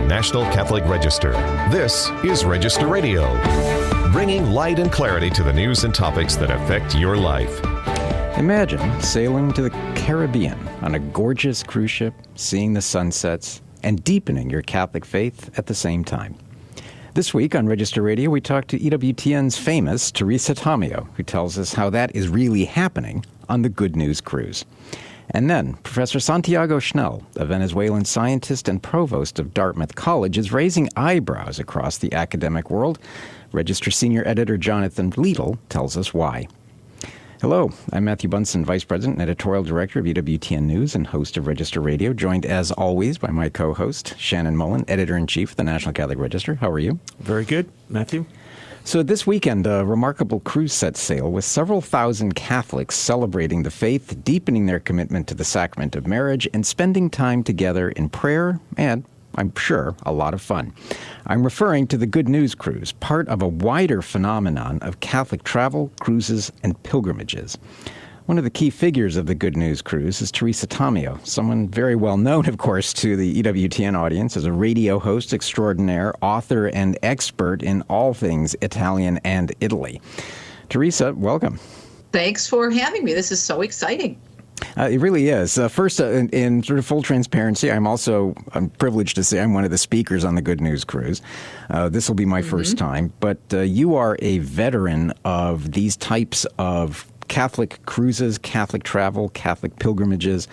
National Catholic Register. This is Register Radio, bringing light and clarity to the news and topics that affect your life. Imagine sailing to the Caribbean on a gorgeous cruise ship, seeing the sunsets, and deepening your Catholic faith at the same time. This week on Register Radio, we talk to EWTN's famous Teresa Tomeo, who tells us how that is really happening on the Good News Cruise. And then, Professor Santiago Schnell, a Venezuelan scientist and provost of Dartmouth College, is raising eyebrows across the academic world. Register senior editor Jonathan Liedl tells us why. Hello, I'm Matthew Bunson, Vice President and Editorial Director of EWTN News and host of Register Radio, joined as always by my co-host, Shannon Mullen, Editor-in-Chief of the National Catholic Register. How are you? Very good, Matthew. So this weekend, a remarkable cruise set sail with several thousand Catholics celebrating the faith, deepening their commitment to the sacrament of marriage, and spending time together in prayer and, I'm sure, a lot of fun. I'm referring to the Good News Cruise, part of a wider phenomenon of Catholic travel, cruises, and pilgrimages. One of the key figures of the Good News Cruise is Teresa Tomeo, someone very well known, of course, to the EWTN audience as a radio host extraordinaire, author, and expert in all things Italian and Italy. Teresa, welcome. Thanks for having me. This is so exciting. It really is. First, in sort of full transparency, I'm privileged to say I'm one of the speakers on the Good News Cruise. This will be my first time, but you are a veteran of these types of Catholic cruises, Catholic travel, Catholic pilgrimages.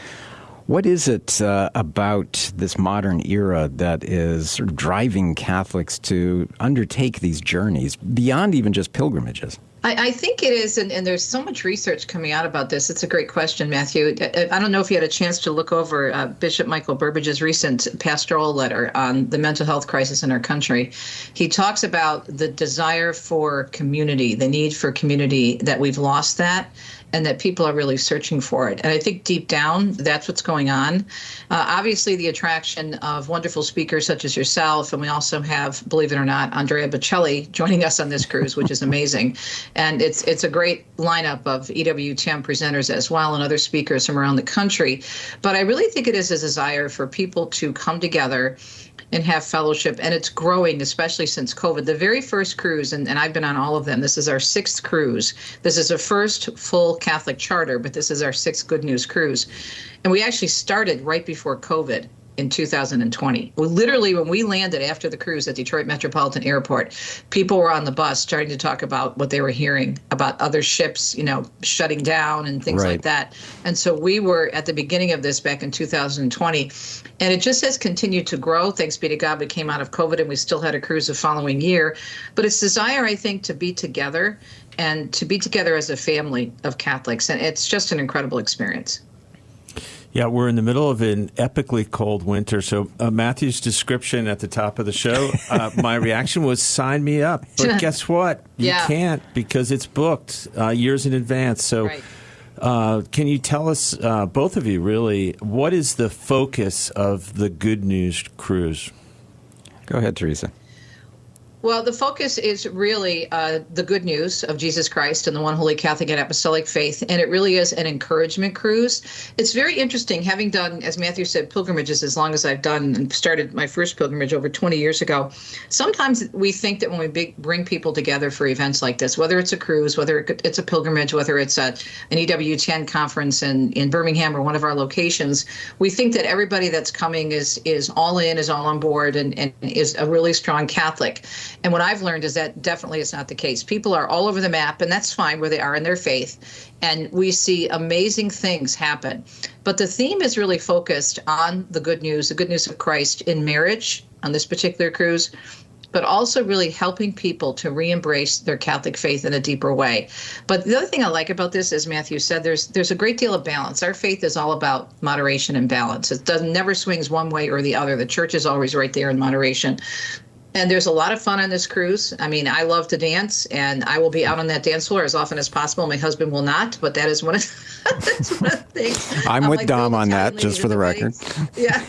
What is it about this modern era that is sort of driving Catholics to undertake these journeys beyond even just pilgrimages? I think it is, and there's so much research coming out about this. It's a great question, Matthew. I don't know if you had a chance to look over Bishop Michael Burbage's recent pastoral letter on the mental health crisis in our country. He talks about the desire for community, the need for community, that we've lost that, and that people are really searching for it. And I think deep down, that's what's going on. Obviously, the attraction of wonderful speakers such as yourself, and we also have, believe it or not, Andrea Bocelli joining us on this cruise, which is amazing. And it's a great lineup of EWTN presenters as well and other speakers from around the country. But I really think it is a desire for people to come together and have fellowship, and it's growing, especially since COVID. The very first cruise, and I've been on all of them, this is our sixth cruise. This is our first full Catholic charter, but this is our sixth Good News Cruise. And we actually started right before COVID in 2020. Literally, when we landed after the cruise at Detroit Metropolitan Airport, people were on the bus starting to talk about what they were hearing about other ships, shutting down and things like that. And so we were at the beginning of this back in 2020. And it just has continued to grow. Thanks be to God, we came out of COVID and we still had a cruise the following year. But it's desire, I think, to be together and to be together as a family of Catholics. And it's just an incredible experience. Yeah, we're in the middle of an epically cold winter. So Matthew's description at the top of the show, my reaction was sign me up. But guess what? You can't because it's booked years in advance. So can you tell us, both of you really, what is the focus of the Good News Cruise? Go ahead, Teresa. Well, the focus is really the good news of Jesus Christ and the one holy Catholic and apostolic faith, and it really is an encouragement cruise. It's very interesting, having done, as Matthew said, pilgrimages as long as I've done, and started my first pilgrimage over 20 years ago. Sometimes we think that when we bring people together for events like this, whether it's a cruise, whether it's a pilgrimage, whether it's an EWTN conference in Birmingham or one of our locations, we think that everybody that's coming is all in, is all on board, and is a really strong Catholic. And what I've learned is that definitely is not the case. People are all over the map, and that's fine where they are in their faith. And we see amazing things happen. But the theme is really focused on the good news of Christ in marriage on this particular cruise, but also really helping people to re-embrace their Catholic faith in a deeper way. But the other thing I like about this, as Matthew said, there's a great deal of balance. Our faith is all about moderation and balance. It never swings one way or the other. The church is always right there in moderation. And there's a lot of fun on this cruise. I mean, I love to dance, and I will be out on that dance floor as often as possible. My husband will not, but that is one of, that's one of the things. I'm with Dom on that, just for the record. Yeah,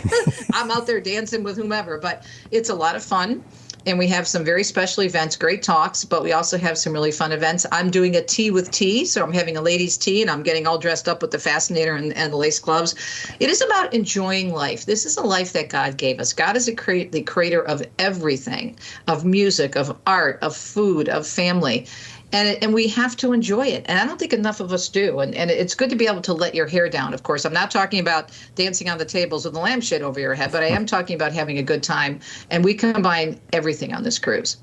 I'm out there dancing with whomever, but it's a lot of fun. And we have some very special events, great talks, but we also have some really fun events. I'm doing a tea with tea, so I'm having a ladies' tea, and I'm getting all dressed up with the fascinator and the lace gloves. It is about enjoying life. This is a life that God gave us. God is the creator of everything, of music, of art, of food, of family. And we have to enjoy it. And I don't think enough of us do. And it's good to be able to let your hair down, of course. I'm not talking about dancing on the tables with a lampshade over your head, but I am talking about having a good time. And we combine everything on this cruise.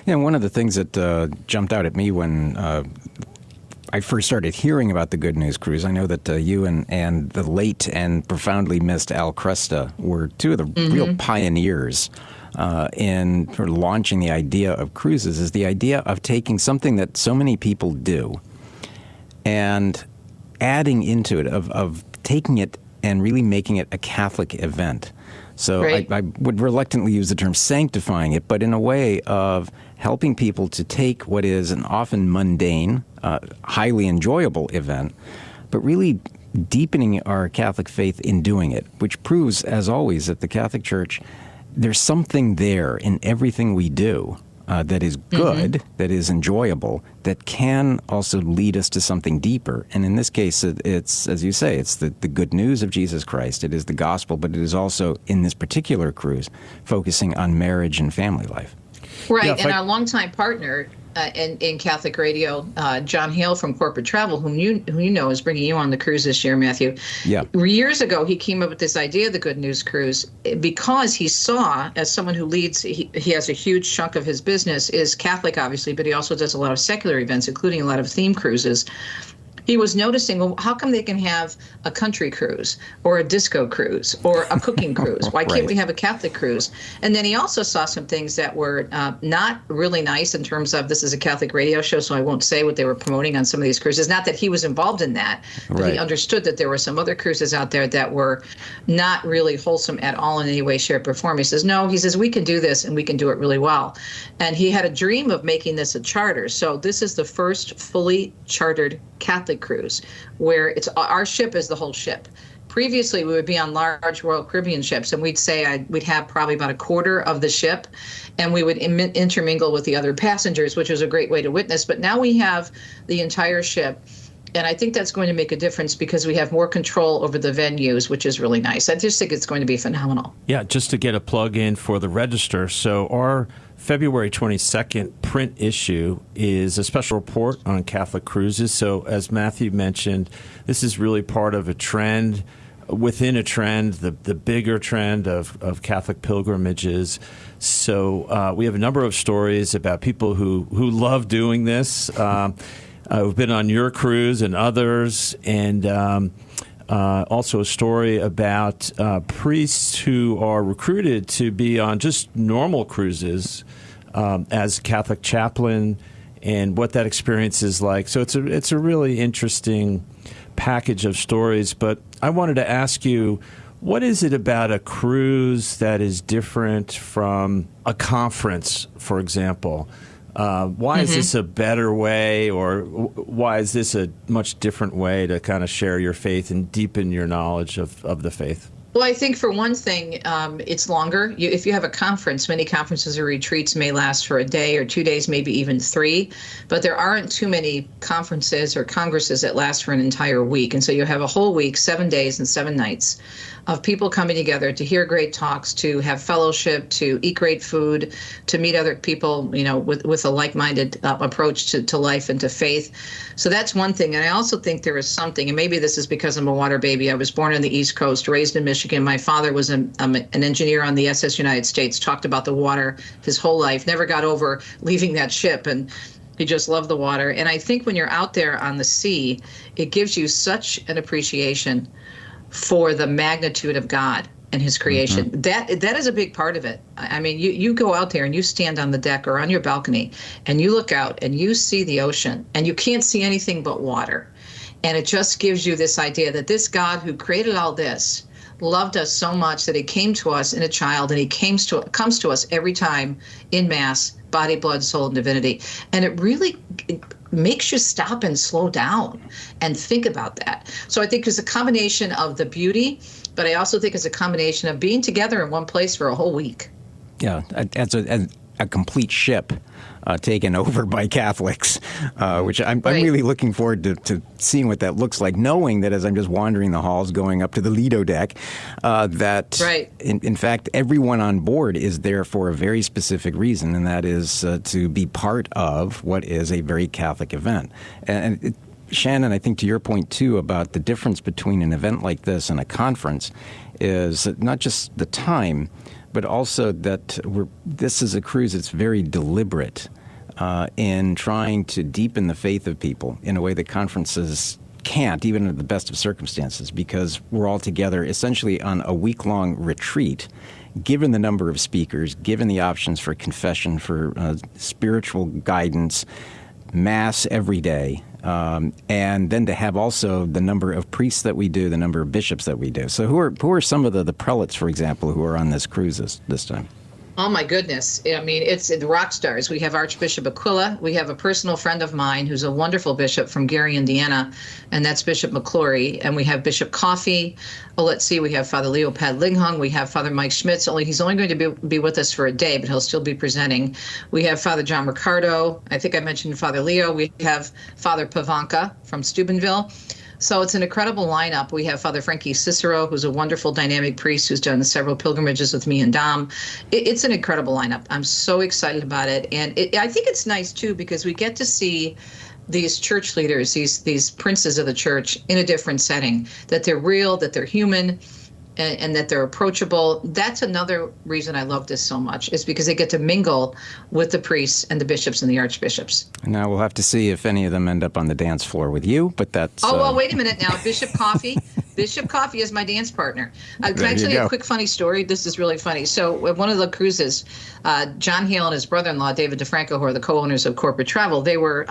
Yeah, and one of the things that jumped out at me when I first started hearing about the Good News Cruise, I know that you and the late and profoundly missed Al Cresta were two of the real pioneers in sort of launching the idea of cruises, is the idea of taking something that so many people do and adding into it, of taking it and really making it a Catholic event. So right. I would reluctantly use the term sanctifying it, but in a way of helping people to take what is an often mundane, highly enjoyable event, but really deepening our Catholic faith in doing it, which proves, as always, that the Catholic Church, there's something there in everything we do that is good, that is enjoyable, that can also lead us to something deeper. And in this case, it's, as you say, it's the good news of Jesus Christ. It is the gospel, but it is also, in this particular cruise, focusing on marriage and family life. Right, yeah, and our longtime partner in Catholic radio, John Hale from Corporate Travel, who you know is bringing you on the cruise this year, Matthew. Yeah. Years ago, he came up with this idea of the Good News Cruise because he saw, as someone who leads, he has a huge chunk of his business is Catholic, obviously, but he also does a lot of secular events, including a lot of theme cruises. He was noticing, well, how come they can have a country cruise or a disco cruise or a cooking cruise? Why can't we have a Catholic cruise? And then he also saw some things that were not really nice in terms of, this is a Catholic radio show, so I won't say what they were promoting on some of these cruises. Not that he was involved in that, but he understood that there were some other cruises out there that were not really wholesome at all in any way, shape, or form. He says, no, he says, we can do this and we can do it really well. And he had a dream of making this a charter. So this is the first fully chartered Catholic cruise where it's our ship is the whole ship. Previously, we would be on large Royal Caribbean ships, and we'd say we'd have probably about a quarter of the ship, and we would intermingle with the other passengers, which was a great way to witness. But now we have the entire ship, and I think that's going to make a difference because we have more control over the venues, which is really nice. I just think it's going to be phenomenal. Yeah, just to get a plug in for the Register. So our February 22nd print issue is a special report on Catholic cruises. So as Matthew mentioned, this is really part of a trend within a trend, the bigger trend of Catholic pilgrimages. So we have a number of stories about people who love doing this, who've been on your cruise and others, and also a story about priests who are recruited to be on just normal cruises as Catholic chaplain, and what that experience is like. So it's a really interesting package of stories. But I wanted to ask you, what is it about a cruise that is different from a conference, for example? Why is this a better way, or why is this a much different way to kind of share your faith and deepen your knowledge of the faith? Well, I think for one thing, it's longer. If you have a conference, many conferences or retreats may last for a day or 2 days, maybe even 3. But there aren't too many conferences or congresses that last for an entire week. And so you have a whole week, 7 days and 7 nights of people coming together to hear great talks, to have fellowship, to eat great food, to meet other people, you know, with a like-minded approach to life and to faith. So that's one thing. And I also think there is something, and maybe this is because I'm a water baby. I was born on the East Coast, raised in Michigan. My father was an engineer on the SS United States, talked about the water his whole life, never got over leaving that ship, and he just loved the water. And I think when you're out there on the sea, it gives you such an appreciation for the magnitude of God and his creation. That is a big part of it. I mean, you go out there and you stand on the deck or on your balcony and you look out and you see the ocean and you can't see anything but water. And it just gives you this idea that this God who created all this loved us so much that he came to us in a child, and he comes to us every time in Mass, body, blood, soul, and divinity. And it really makes you stop and slow down and think about that. So I think it's a combination of the beauty, but I also think it's a combination of being together in one place for a whole week. Yeah, as a complete ship taken over by Catholics, which I'm really looking forward to seeing what that looks like, knowing that as I'm just wandering the halls going up to the Lido deck, in fact, everyone on board is there for a very specific reason, and that is to be part of what is a very Catholic event. And Shannon, I think to your point, too, about the difference between an event like this and a conference is not just the time, but also that this is a cruise that's very deliberate in trying to deepen the faith of people in a way that conferences can't, even under the best of circumstances, because we're all together essentially on a week-long retreat, given the number of speakers, given the options for confession, for spiritual guidance, Mass every day, and then to have also the number of priests that we do, the number of bishops that we do. So who are some of the prelates, for example, who are on this cruise this time? Oh, my goodness. I mean, it's the rock stars. We have Archbishop Aquila. We have a personal friend of mine who's a wonderful bishop from Gary, Indiana, and that's Bishop McClory. And we have Bishop Coffey. Oh, let's see. We have Father Leopold Linghung. We have Father Mike Schmitz. He's only going to be with us for a day, but he'll still be presenting. We have Father John Ricardo. I think I mentioned Father Leo. We have Father Pavanka from Steubenville. So it's an incredible lineup. We have Father Frankie Cicero, who's a wonderful dynamic priest who's done several pilgrimages with me and Dom. It's an incredible lineup. I'm so excited about it. And I think it's nice, too, because we get to see these church leaders, these princes of the church in a different setting, that they're real, that they're human, and that they're approachable. That's another reason I love this so much, is because they get to mingle with the priests and the bishops and the archbishops. Now we'll have to see if any of them end up on the dance floor with you, but that's... Oh, well, wait a minute now. Bishop Coffey. Bishop Coffey is my dance partner. Can I tell you a quick funny story? This is really funny. So one of the cruises, John Hale and his brother-in-law, David DeFranco, who are the co-owners of Corporate Travel, they were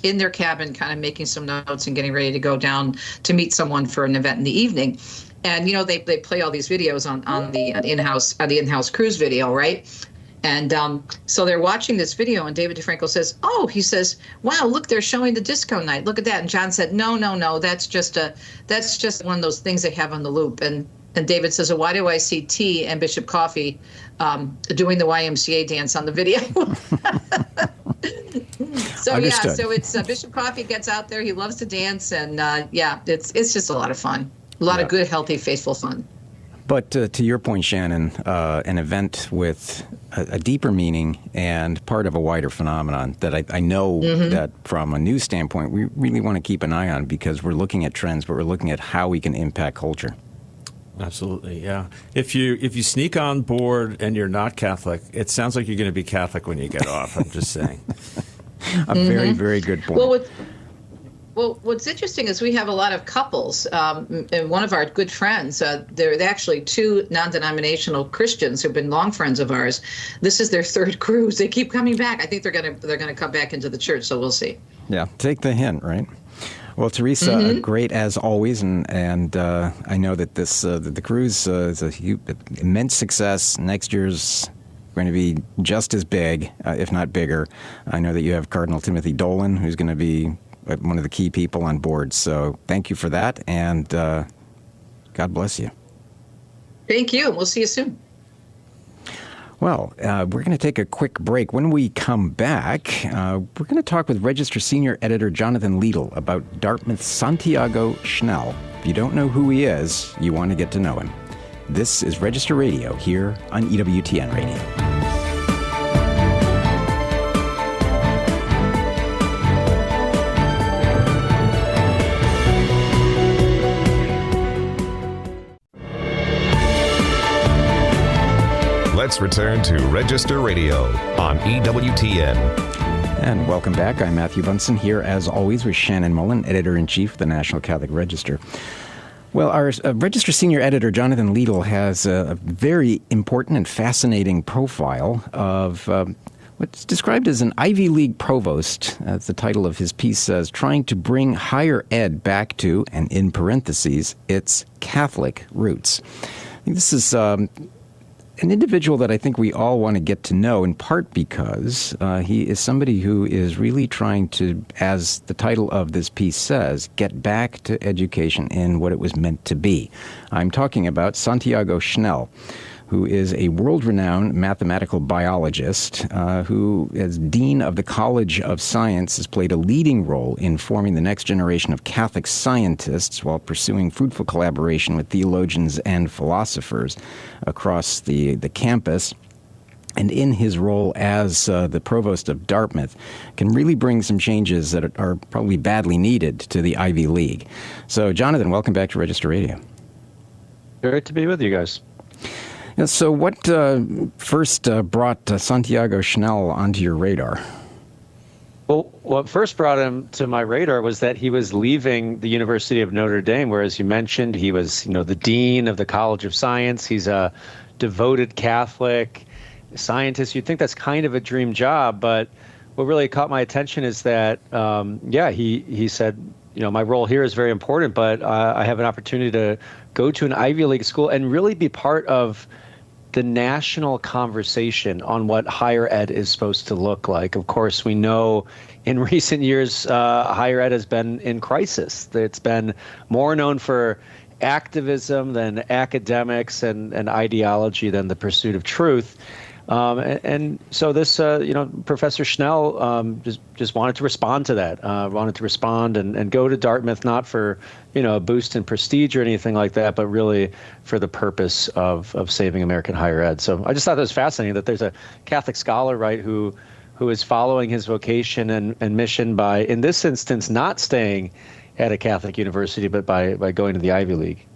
in their cabin kind of making some notes and getting ready to go down to meet someone for an event in the evening. And, they play all these videos on the in-house cruise video, right? And so they're watching this video, and David DeFranco says, wow, look, they're showing the disco night. Look at that. And John said, no, that's just one of those things they have on the loop. And David says, why do I see T and Bishop Coffey doing the YMCA dance on the video? So Understood. So it's Bishop Coffey gets out there. He loves to dance, and it's just a lot of fun. A lot of good, healthy, faithful fun. But to your point, Shannon, an event with a deeper meaning and part of a wider phenomenon that I know that from a news standpoint, we really want to keep an eye on, because we're looking at trends, but we're looking at how we can impact culture. Absolutely, yeah. If you sneak on board and you're not Catholic, it sounds like you're going to be Catholic when you get off. I'm just saying. A very, very good point. Well, what's interesting is we have a lot of couples, and one of our good friends, they're actually two non-denominational Christians who've been long friends of ours. This is their third cruise. They keep coming back. I think they're gonna come back into the church, so we'll see. Yeah, take the hint, right? Well, Teresa, great as always, and I know that the cruise is a immense success. Next year's going to be just as big, if not bigger. I know that you have Cardinal Timothy Dolan, who's going to be one of the key people on board. So thank you for that, and God bless you. Thank you. We'll see you soon. Well, we're going to take a quick break. When we come back, we're going to talk with Register Senior Editor Jonathan Liedl about Dartmouth's Santiago Schnell. If you don't know who he is, you want to get to know him. This is Register Radio here on EWTN Radio. Let's return to Register Radio on EWTN. And welcome back. I'm Matthew Bunson, here as always with Shannon Mullen, Editor-in-Chief of the National Catholic Register. Well, our Register Senior Editor, Jonathan Liedl, has a very important and fascinating profile of what's described as an Ivy League provost, as the title of his piece says, trying to bring higher ed back to, and in parentheses, its Catholic roots. I think this is an individual that I think we all want to get to know, in part because he is somebody who is really trying to, as the title of this piece says, get back to education in what it was meant to be. I'm talking about Santiago Schnell, who is a world-renowned mathematical biologist who, as dean of the College of Science, has played a leading role in forming the next generation of Catholic scientists while pursuing fruitful collaboration with theologians and philosophers across the campus. And in his role as the provost of Dartmouth, can really bring some changes that are probably badly needed to the Ivy League. So, Jonathan, welcome back to Register Radio. Great to be with you guys. Yeah, so what first brought Santiago Schnell onto your radar? Well, what first brought him to my radar was that he was leaving the University of Notre Dame, where, as you mentioned, he was, the dean of the College of Science. He's a devoted Catholic scientist. You'd think that's kind of a dream job, but what really caught my attention is that, he said, my role here is very important, but I have an opportunity to go to an Ivy League school and really be part of the national conversation on what higher ed is supposed to look like. Of course, we know in recent years, higher ed has been in crisis. It's been more known for activism than academics and ideology than the pursuit of truth. And so this, Professor Schnell just wanted to respond to that, and go to Dartmouth, not for, a boost in prestige or anything like that, but really for the purpose of saving American higher ed. So I just thought that was fascinating that there's a Catholic scholar, right, who is following his vocation and mission by, in this instance, not staying at a Catholic university, but by going to the Ivy League.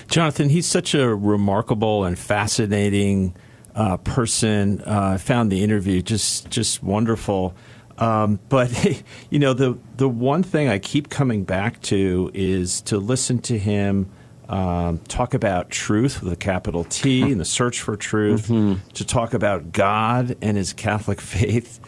Jonathan, he's such a remarkable and fascinating person. I found the interview just wonderful. But the one thing I keep coming back to is to listen to him talk about truth with a capital T and the search for truth, to talk about God and his Catholic faith.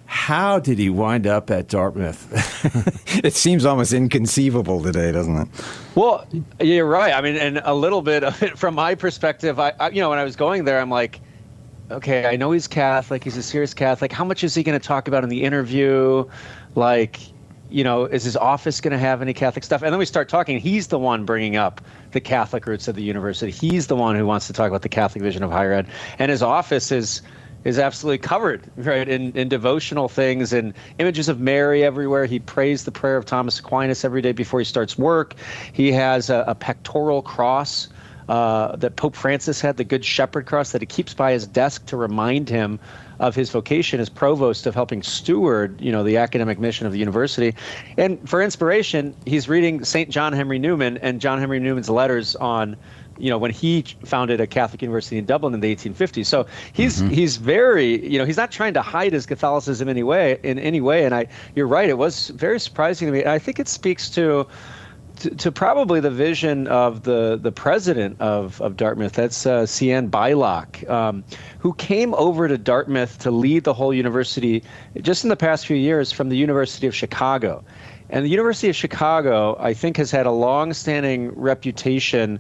How did he wind up at Dartmouth? It seems almost inconceivable today, doesn't it? Well, you're right. I mean, and a little bit of it from my perspective, I when I was going there, I'm like, okay, I know he's Catholic. He's a serious Catholic. How much is he going to talk about in the interview? Like, is his office going to have any Catholic stuff? And then we start talking. He's the one bringing up the Catholic roots of the university. He's the one who wants to talk about the Catholic vision of higher ed. And his office is absolutely covered, right, in devotional things and images of Mary everywhere. He prays the prayer of Thomas Aquinas every day before he starts work. He has a pectoral cross that Pope Francis had, the Good Shepherd cross, that he keeps by his desk to remind him of his vocation as provost, of helping steward, the academic mission of the university. And for inspiration, he's reading St. John Henry Newman and John Henry Newman's letters on, when he founded a Catholic university in Dublin in the 1850s. So he's very, he's not trying to hide his Catholicism in any way. And you're right, it was very surprising to me. And I think it speaks to probably the vision of the president of Dartmouth. That's C.N. Beilock, who came over to Dartmouth to lead the whole university just in the past few years from the University of Chicago. And the University of Chicago, I think, has had a long-standing reputation,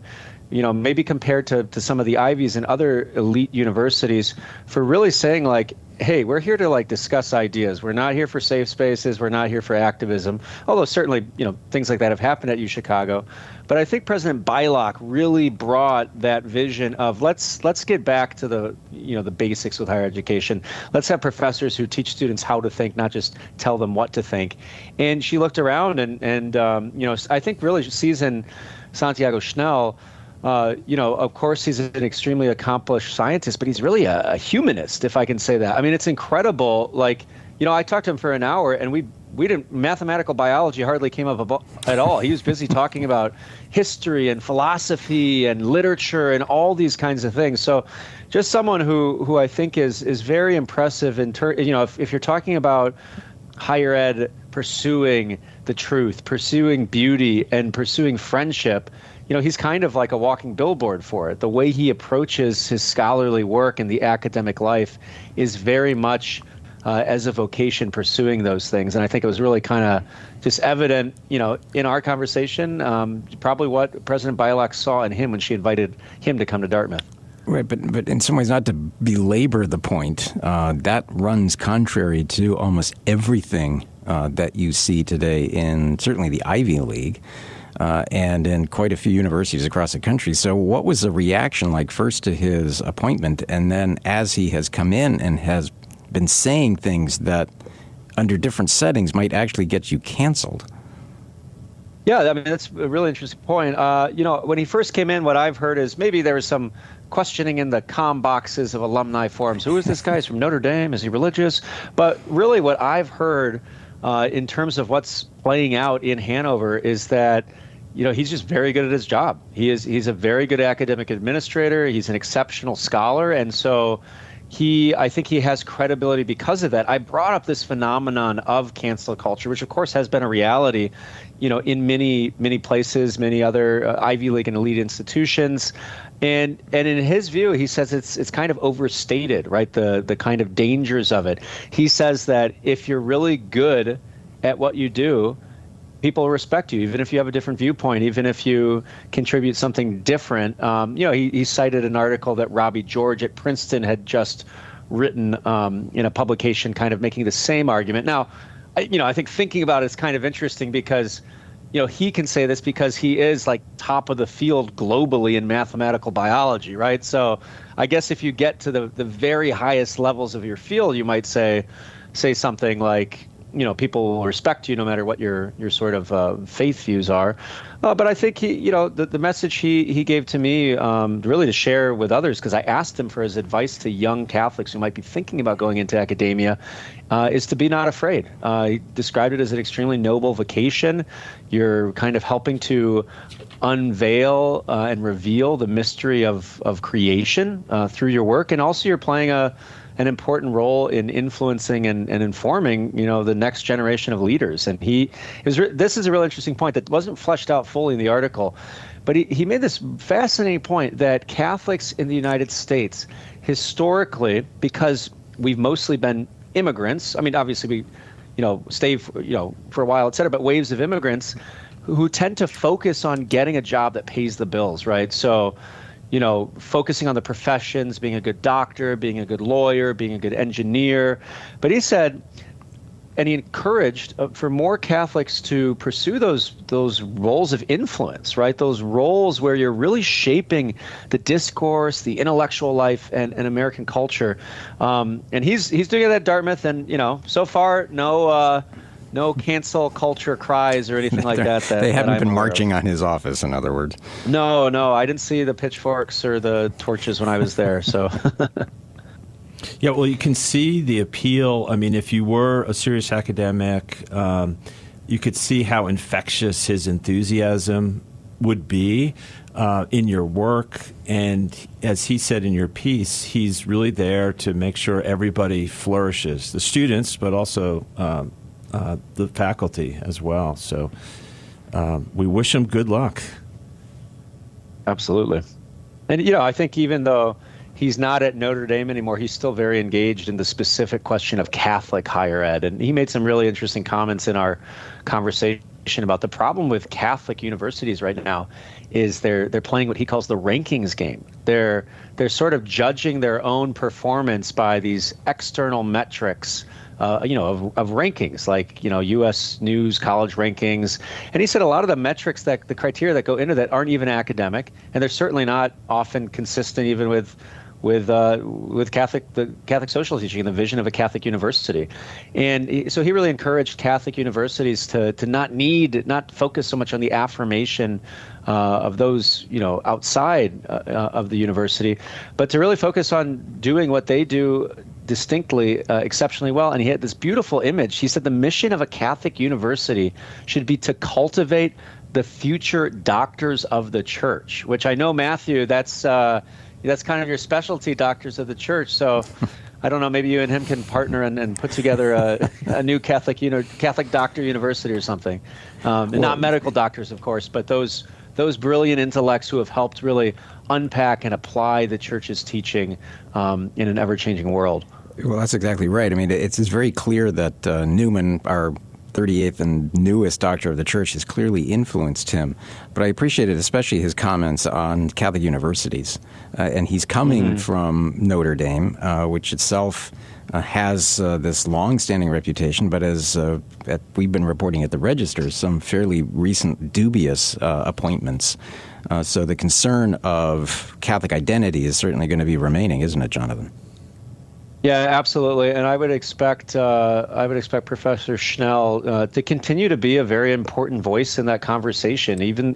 maybe compared to some of the Ivies and other elite universities, for really saying, like, hey, we're here to discuss ideas. We're not here for safe spaces. We're not here for activism. Although certainly, things like that have happened at UChicago. But I think President Beilock really brought that vision of let's get back to the basics with higher education. Let's have professors who teach students how to think, not just tell them what to think. And she looked around and I think really sees in Santiago Schnell, of course, he's an extremely accomplished scientist, but he's really a humanist, if I can say that. I mean, it's incredible. I talked to him for an hour, and we didn't. Mathematical biology hardly came up at all. He was busy talking about history and philosophy and literature and all these kinds of things. So, just someone who I think is very impressive in if you're talking about higher ed pursuing the truth, pursuing beauty, and pursuing friendship. He's kind of like a walking billboard for it. The way he approaches his scholarly work and the academic life is very much as a vocation pursuing those things. And I think it was really kind of just evident, in our conversation, probably what President Beilock saw in him when she invited him to come to Dartmouth. Right, but in some ways, not to belabor the point, that runs contrary to almost everything that you see today in certainly the Ivy League. and in quite a few universities across the country. So what was the reaction like first to his appointment, and then as he has come in and has been saying things that under different settings might actually get you canceled? Yeah, I mean, that's a really interesting point. When he first came in, what I've heard is maybe there was some questioning in the comm boxes of alumni forums. Who is this guy? He's from Notre Dame. Is he religious? But really what I've heard in terms of what's playing out in Hanover is that, he's just very good at his job. He's a very good academic administrator. He's an exceptional scholar. And so I think he has credibility because of that. I brought up this phenomenon of cancel culture, which of course has been a reality, in many, many places, many other Ivy League and elite institutions. And in his view, he says it's kind of overstated, right? The kind of dangers of it. He says that if you're really good at what you do, people respect you, even if you have a different viewpoint, even if you contribute something different. He cited an article that Robbie George at Princeton had just written in a publication kind of making the same argument. Now, I think thinking about it is kind of interesting because, he can say this because he is like top of the field globally in mathematical biology, right? So I guess if you get to the very highest levels of your field, you might say something like, people will respect you no matter what your sort of faith views are. But I think the message he gave to me really to share with others, because I asked him for his advice to young Catholics who might be thinking about going into academia, is to be not afraid. He described it as an extremely noble vocation. You're kind of helping to unveil and reveal the mystery of creation through your work, and also you're playing an important role in influencing and informing, the next generation of leaders. And this is a real interesting point that wasn't fleshed out fully in the article, but he made this fascinating point that Catholics in the United States, historically, because we've mostly been immigrants, I mean, obviously we, stay, for a while, et cetera, but waves of immigrants who tend to focus on getting a job that pays the bills, right? So, focusing on the professions, being a good doctor, being a good lawyer, being a good engineer. But he said, and he encouraged for more Catholics to pursue those roles of influence, right? Those roles where you're really shaping the discourse, the intellectual life, and American culture. And he's doing it at Dartmouth, and so far no cancel culture cries or anything like that. They haven't been marching on his office, in other words. No, I didn't see the pitchforks or the torches when I was there. So, yeah, well, you can see the appeal. I mean, if you were a serious academic, you could see how infectious his enthusiasm would be in your work. And as he said in your piece, he's really there to make sure everybody flourishes, the students, but also the faculty as well. So we wish him good luck. Absolutely. And, I think even though he's not at Notre Dame anymore, he's still very engaged in the specific question of Catholic higher ed. And he made some really interesting comments in our conversation about the problem with Catholic universities right now is they're playing what he calls the rankings game. They're sort of judging their own performance by these external metrics of rankings, like, U.S. News college rankings. And he said a lot of the metrics, the criteria that go into that aren't even academic, and they're certainly not often consistent even with the Catholic social teaching and the vision of a Catholic university. And so he really encouraged Catholic universities to not focus so much on the affirmation of those, outside of the university, but to really focus on doing what they do distinctly, exceptionally well. And he had this beautiful image. He said the mission of a Catholic university should be to cultivate the future doctors of the church, which I know, Matthew, that's kind of your specialty, doctors of the church. So I don't know, maybe you and him can partner and put together a new Catholic doctor university or something. And not medical doctors, of course, but those brilliant intellects who have helped really unpack and apply the church's teaching in an ever-changing world. Well, that's exactly right. I mean, it's very clear that Newman, our 38th and newest doctor of the church has clearly influenced him. But I appreciated especially his comments on Catholic universities. And he's coming from Notre Dame, which itself has this long-standing reputation, but as we've been reporting at the Register, some fairly recent dubious appointments. So the concern of Catholic identity is certainly going to be remaining, isn't it, Jonathan? Yeah, absolutely, and I would expect Professor Schnell to continue to be a very important voice in that conversation. Even,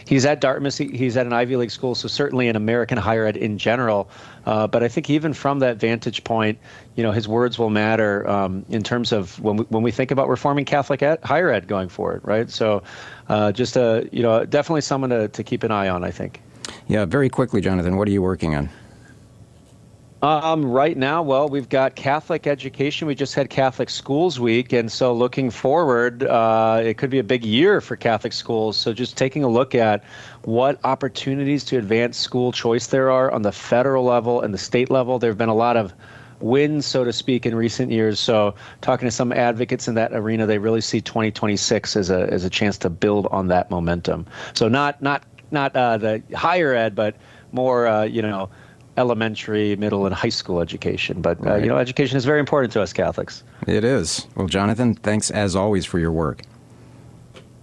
he's at Dartmouth, he's at an Ivy League school, so certainly in American higher ed in general. But I think even from that vantage point, his words will matter in terms of when we think about reforming Catholic higher ed going forward, right? So, definitely someone to keep an eye on, I think. Yeah, very quickly, Jonathan, what are you working on? Right now, well, we've got Catholic education. We just had Catholic Schools Week, and so looking forward, it could be a big year for Catholic schools. So just taking a look at what opportunities to advance school choice there are on the federal level and the state level. There have been a lot of wins, so to speak, in recent years. So talking to some advocates in that arena, they really see 2026 as a chance to build on that momentum. So not the higher ed, but more, elementary, middle, and high school education. But, right. Education is very important to us Catholics. It is. Well, Jonathan, thanks as always for your work.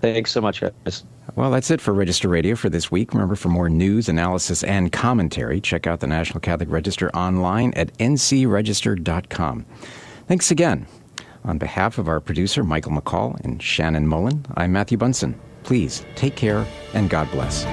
Thanks so much, guys. Well, that's it for Register Radio for this week. Remember, for more news, analysis, and commentary, check out the National Catholic Register online at ncregister.com. Thanks again. On behalf of our producer, Michael McCall, and Shannon Mullen, I'm Matthew Bunson. Please take care, and God bless.